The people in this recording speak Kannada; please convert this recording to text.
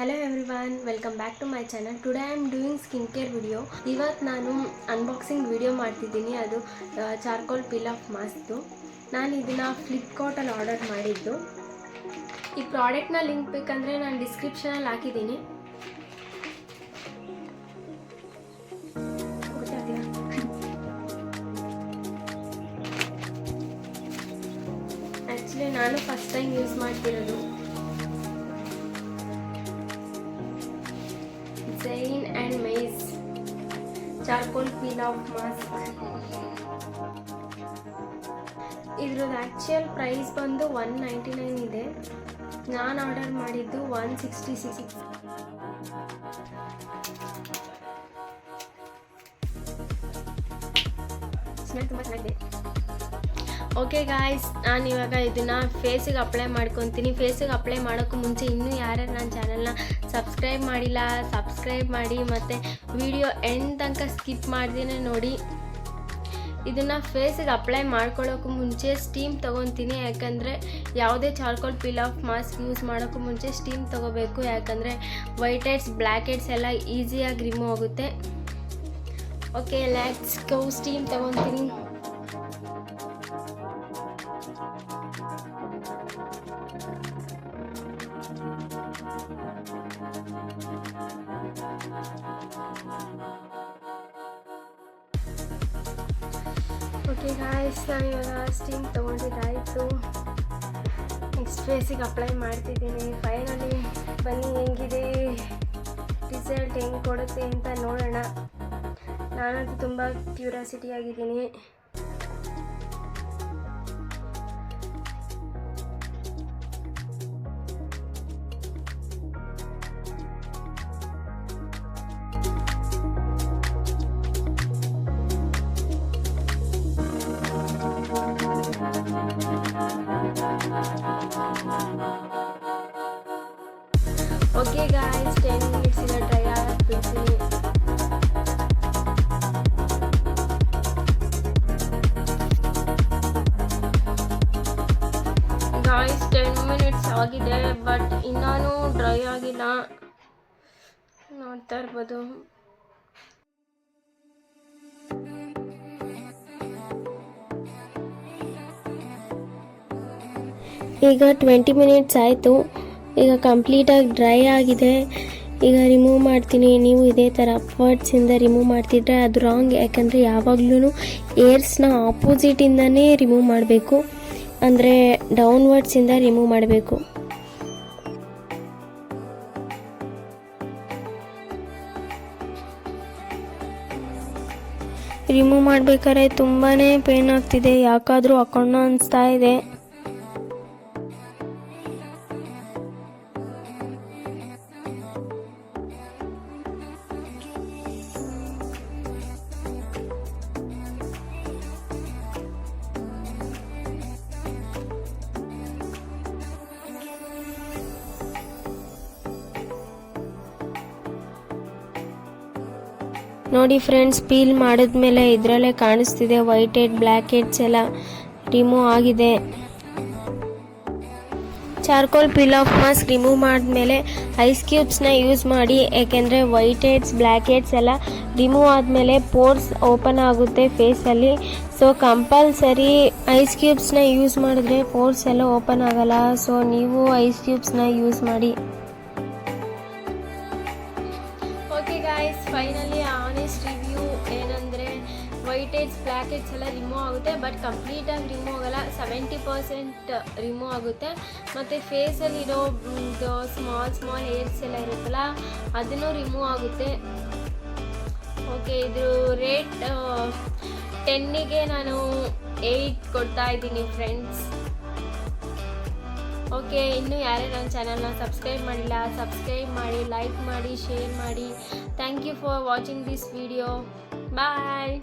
Hello everyone, welcome back to my channel. Today I am doing skincare video. ಇವತ್ತು ನಾನು ಅನ್ಬಾಕ್ಸಿಂಗ್ ವಿಡಿಯೋ ಮಾಡ್ತಿದ್ದೀನಿ. ಅದು ಚಾರ್ಕೋಲ್ ಪೀಲ್ ಆಫ್ ಮಾಸ್ಕ್ದು. ನಾನು ಇದನ್ನ ಫ್ಲಿಪ್ಕಾರ್ಟ್ ಅಲ್ಲಿ ಆರ್ಡರ್ ಮಾಡಿದ್ದು. ಈ ಪ್ರಾಡಕ್ಟ್ ನ ಲಿಂಕ್ ಬೇಕಂದ್ರೆ ನಾನು ಡಿಸ್ಕ್ರಿಪ್ಷನ್ ಅಲ್ಲಿ ಹಾಕಿದ್ದೀನಿ. ಆಕ್ಚುಲಿ ನಾನು ಫಸ್ಟ್ ಟೈಮ್ ಯೂಸ್ ಮಾಡ್ತಿರೋದು. Zain and Maze charcoal peel off mask. ಇದ್ರದ್ದು ಆಕ್ಚುಯಲ್ ಪ್ರೈಸ್ ಬಂದು 199 ಇದೆ. ನಾನು ಆರ್ಡರ್ ಮಾಡಿದ್ದು 166. ಸ್ಮೆಲ್ ತುಂಬ ಚೆನ್ನಾಗಿದೆ. ಓಕೆ ಗಾಯ್ಸ್, ನಾನು ಇವಾಗ ಇದನ್ನು ಫೇಸಿಗೆ ಅಪ್ಲೈ ಮಾಡ್ಕೊತೀನಿ. ಫೇಸಿಗೆ ಅಪ್ಲೈ ಮಾಡೋಕ್ಕೂ ಮುಂಚೆ ಇನ್ನೂ ಯಾರ್ಯಾರು ನನ್ನ ಚಾನಲ್ನ ಸಬ್ಸ್ಕ್ರೈಬ್ ಮಾಡಿಲ್ಲ ಸಬ್ಸ್ಕ್ರೈಬ್ ಮಾಡಿ, ಮತ್ತು ವಿಡಿಯೋ ಎಂಡ್ ತನಕ ಸ್ಕಿಪ್ ಮಾಡ್ದೇ ನೋಡಿ. ಇದನ್ನು ಫೇಸಿಗೆ ಅಪ್ಲೈ ಮಾಡ್ಕೊಳ್ಳೋಕ್ಕೂ ಮುಂಚೆ ಸ್ಟೀಮ್ ತೊಗೊತೀನಿ. ಯಾಕಂದರೆ ಯಾವುದೇ charcoal peel of mask use ಮಾಡೋಕ್ಕೂ ಮುಂಚೆ ಸ್ಟೀಮ್ ತೊಗೋಬೇಕು. ಯಾಕಂದರೆ ವೈಟ್ ಹೆಡ್ಸ್ ಬ್ಲ್ಯಾಕ್ ಹೆಡ್ಸ್ ಎಲ್ಲ ಈಸಿಯಾಗಿ ರಿಮೂವ್ ಆಗುತ್ತೆ. Okay, let's go. ಸ್ಟೀಮ್ ತೊಗೊತೀನಿ. ಓಕೆ ಗಾಯ್ಸ್, ನಾನು ಇವಾಗ ಸ್ಟೀಮ್ ತೊಗೊಂಡಿದ್ದಾಯಿತು. ನೆಕ್ಸ್ಟ್ ಫೇಸಿಗೆ ಅಪ್ಲೈ ಮಾಡ್ತಿದ್ದೀನಿ. ಫೈನಲಿ ಬನ್ನಿ ಹೆಂಗಿದೆ ರಿಸಲ್ಟ್ ಹೆಂಗೆ ಕೊಡುತ್ತೆ ಅಂತ ನೋಡೋಣ. ನಾನಂತೂ ತುಂಬ ಕ್ಯೂರಿಯಾಸಿಟಿ ಆಗಿದ್ದೀನಿ. ಓಕೆ ಗಾಯ್ಸ್, 10 minutes ಈಗ ಡ್ರೈ ಆಗಕ್ಕೆ ಬಿಡ್ತೀನಿ. ಗಾಯ್ಸ್ 10 minutes ಆಗಿದೆ, ಬಟ್ ಇನ್ನೂ ಡ್ರೈ ಆಗಿಲ್ಲ. ನೋಡ್ತಾ ಇರ್ಬೋದು. ಈಗ 20 minutes ಆಯಿತು. ಈಗ ಕಂಪ್ಲೀಟಾಗಿ ಡ್ರೈ ಆಗಿದೆ. ಈಗ ರಿಮೂವ್ ಮಾಡ್ತೀನಿ. ನೀವು ಇದೇ ಥರ ಅಪ್ವರ್ಡ್ಸಿಂದ ರಿಮೂವ್ ಮಾಡ್ತಿದ್ರೆ ಅದು ರಾಂಗ್. ಯಾಕಂದರೆ ಯಾವಾಗಲೂ ಏರ್ಸ್ನ ಆಪೋಸಿಟಿಂದನೇ ರಿಮೂವ್ ಮಾಡಬೇಕು, ಅಂದರೆ ಡೌನ್ವರ್ಡ್ಸಿಂದ ರಿಮೂವ್ ಮಾಡಬೇಕು. ರಿಮೂವ್ ಮಾಡಬೇಕಾದ್ರೆ ತುಂಬಾ ಪೇನ್ ಆಗ್ತಿದೆ. ಯಾಕಾದರೂ ಹಾಕೊಂಡು ಅನಿಸ್ತಾ ಇದೆ. ನೋಡಿ ಫ್ರೆಂಡ್ಸ್, ಪೀಲ್ ಮಾಡಿದ್ಮೇಲೆ ಇದರಲ್ಲೇ ಕಾಣಿಸ್ತಿದೆ ವೈಟ್ ಹೆಡ್ ಬ್ಲ್ಯಾಕ್ ಹೆಡ್ಸ್ ಎಲ್ಲ ರಿಮೂವ್ ಆಗಿದೆ. Charcoal peel of mask remove ಮಾಡಿದ್ಮೇಲೆ ಐಸ್ ಕ್ಯೂಬ್ಸ್ನ ಯೂಸ್ ಮಾಡಿ. ಯಾಕೆಂದರೆ ವೈಟ್ ಹೆಡ್ಸ್ ಬ್ಲ್ಯಾಕ್ ಹೆಡ್ಸ್ ಎಲ್ಲ ರಿಮೂವ್ ಆದಮೇಲೆ ಪೋರ್ಸ್ ಓಪನ್ ಆಗುತ್ತೆ ಫೇಸಲ್ಲಿ. ಸೊ ಕಂಪಲ್ಸರಿ ಐಸ್ ಕ್ಯೂಬ್ಸ್ನ ಯೂಸ್ ಮಾಡಿದ್ರೆ ಪೋರ್ಸ್ ಎಲ್ಲ ಓಪನ್ ಆಗಲ್ಲ. ಸೊ ನೀವು ಐಸ್ ಕ್ಯೂಬ್ಸ್ನ ಯೂಸ್ ಮಾಡಿ. Okay guys, finally honest review ಏನಂದರೆ ವೈಟ್ ಹೆಡ್ಸ್ ಬ್ಲ್ಯಾಕ್ ಹೆಡ್ಸ್ ಎಲ್ಲ ರಿಮೂವ್ ಆಗುತ್ತೆ, ಬಟ್ ಕಂಪ್ಲೀಟಾಗಿ ರಿಮೂವ್ ಆಗಲ್ಲ. 70% ರಿಮೂವ್ ಆಗುತ್ತೆ. ಮತ್ತು ಫೇಸಲ್ಲಿರೋ ಸ್ಮಾಲ್ ಹೇರ್ಸ್ ಎಲ್ಲ ಇರುತ್ತಲ್ಲ ಅದನ್ನು ರಿಮೂವ್ ಆಗುತ್ತೆ. ಓಕೆ, ಇದು ರೇಟ್ 10ಗೆ ನಾನು 8 ಕೊಡ್ತಾ ಇದ್ದೀನಿ ಫ್ರೆಂಡ್ಸ್. ಓಕೆ, ಇನ್ನೂ ಯಾರೇ ನನ್ನ ಚಾನಲ್ನ ಸಬ್ಸ್ಕ್ರೈಬ್ ಮಾಡಿಲ್ಲ ಸಬ್ಸ್ಕ್ರೈಬ್ ಮಾಡಿ, ಲೈಕ್ ಮಾಡಿ, ಶೇರ್ ಮಾಡಿ. Thank you for watching this video. Bye.